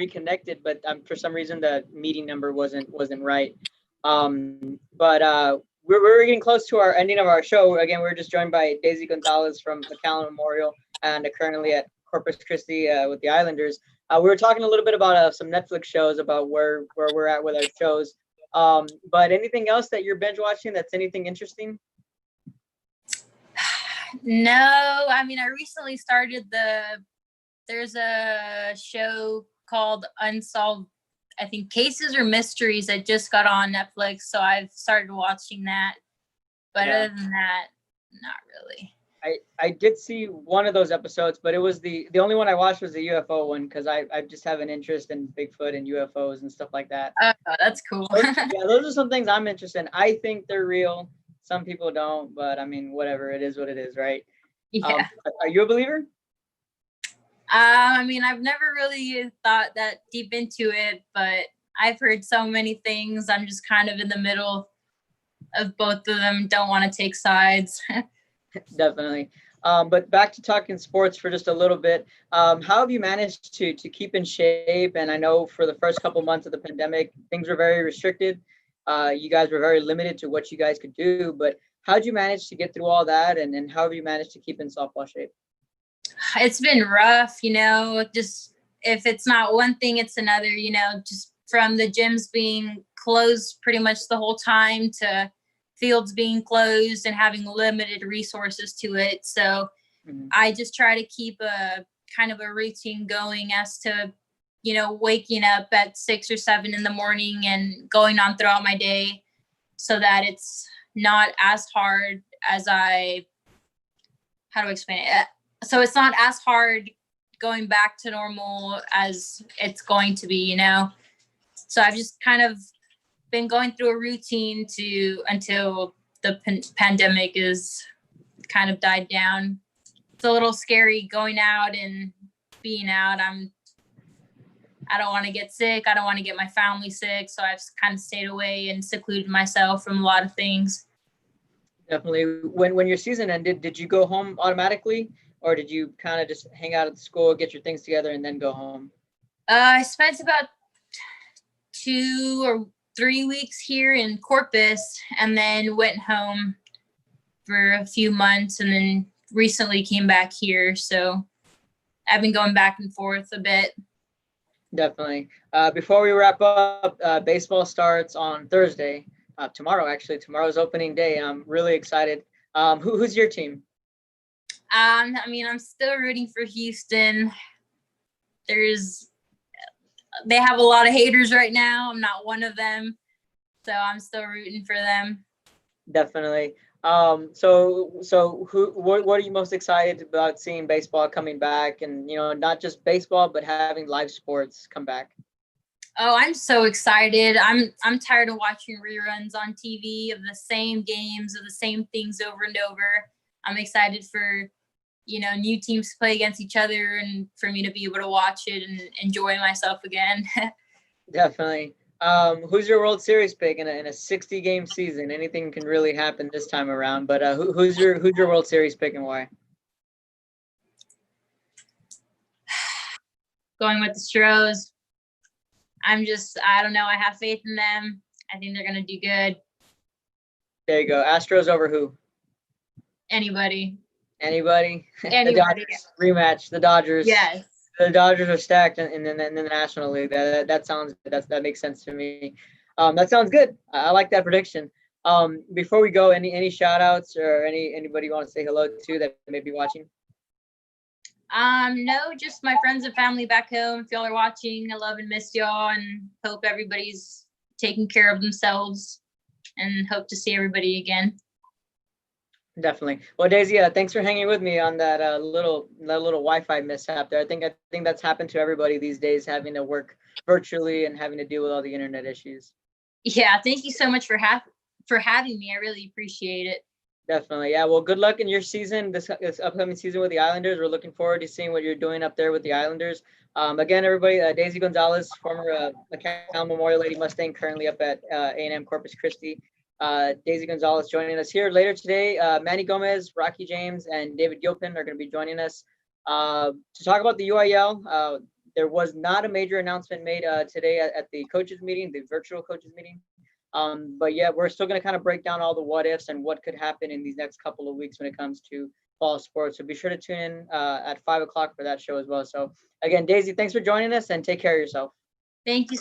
reconnected, but for some reason the meeting number wasn't right. But we're getting close to our ending of our show. Again, we're just joined by Daisy Gonzalez from McAllen Memorial and currently at Corpus Christi with the Islanders. We were talking a little bit about some Netflix shows, about where we're at with our shows. But anything else that you're binge watching that's anything interesting? No, I mean, I recently started there's a show called Unsolved, I think, Cases or Mysteries that just got on Netflix. So I've started watching that. But other than that, not really. I did see one of those episodes, but it was the only one I watched was the UFO one, because I just have an interest in Bigfoot and UFOs and stuff like that. Oh, that's cool. Those are some things I'm interested in. I think they're real. Some people don't, but I mean, whatever. It is what it is, right? Yeah. Are you a believer? I mean, I've never really thought that deep into it, but I've heard so many things. I'm just kind of in the middle of both of them. Don't want to take sides. Definitely. But back to talking sports for just a little bit. How have you managed to keep in shape? And I know for the first couple months of the pandemic, things were very restricted. You guys were very limited to what you guys could do. But how did you manage to get through all that? And how have you managed to keep in softball shape? It's been rough, just if it's not one thing, it's another, just from the gyms being closed pretty much the whole time to fields being closed and having limited resources to it. So I just try to keep a kind of a routine going as to, waking up at 6 or 7 in the morning and going on throughout my day so that it's not as hard as how do I explain it? So it's not as hard going back to normal as it's going to be, So I've just kind of been going through a routine until the pandemic is kind of died down. It's a little scary going out and being out. I don't want to get sick. I don't want to get my family sick. So I've kind of stayed away and secluded myself from a lot of things. Definitely. When your season ended, did you go home automatically, or did you kind of just hang out at the school, get your things together, and then go home? I spent about 2 or 3 weeks here in Corpus and then went home for a few months and then recently came back here. So I've been going back and forth a bit. Definitely. Before we wrap up, baseball starts on Thursday. Tomorrow, actually. Tomorrow's opening day. I'm really excited. Who's your team? I mean, I'm still rooting for Houston. They have a lot of haters right now. I'm not one of them. So I'm still rooting for them. Definitely. So what are you most excited about seeing baseball coming back, and not just baseball, but having live sports come back? Oh, I'm so excited. I'm tired of watching reruns on TV of the same games, of the same things over and over. I'm excited for, new teams to play against each other and for me to be able to watch it and enjoy myself again. Definitely. Who's your World Series pick in a 60-game season? Anything can really happen this time around, but who's your World Series pick and why? Going with the Stros. I don't know. I have faith in them. I think they're going to do good. There you go. Astros over who? Anybody. The Dodgers. Rematch. The Dodgers. Yes. The Dodgers are stacked in the National League. That makes sense to me. That sounds good. I like that prediction. Before we go, any shout outs or anybody you want to say hello to that may be watching? No, just my friends and family back home. If y'all are watching, I love and miss y'all and hope everybody's taking care of themselves and hope to see everybody again. Definitely. Well, Daisy, thanks for hanging with me on that little Wi-Fi mishap there. I think that's happened to everybody these days, having to work virtually and having to deal with all the internet issues. Yeah, thank you so much for having me. I really appreciate it. Definitely. Yeah. Well, good luck in your season, this upcoming season with the Islanders. We're looking forward to seeing what you're doing up there with the Islanders. Again, everybody, Daisy Gonzalez, former McAllen Memorial Lady Mustang, currently up at A&M Corpus Christi. Daisy Gonzalez joining us here later today. Manny Gomez, Rocky James, and David Gilpin are going to be joining us to talk about the UIL. There was not a major announcement made today at the coaches meeting, the virtual coaches meeting. But yeah, we're still going to kind of break down all the what ifs and what could happen in these next couple of weeks when it comes to fall sports. So be sure to tune in at 5 o'clock for that show as well. So again, Daisy, thanks for joining us and take care of yourself. Thank you so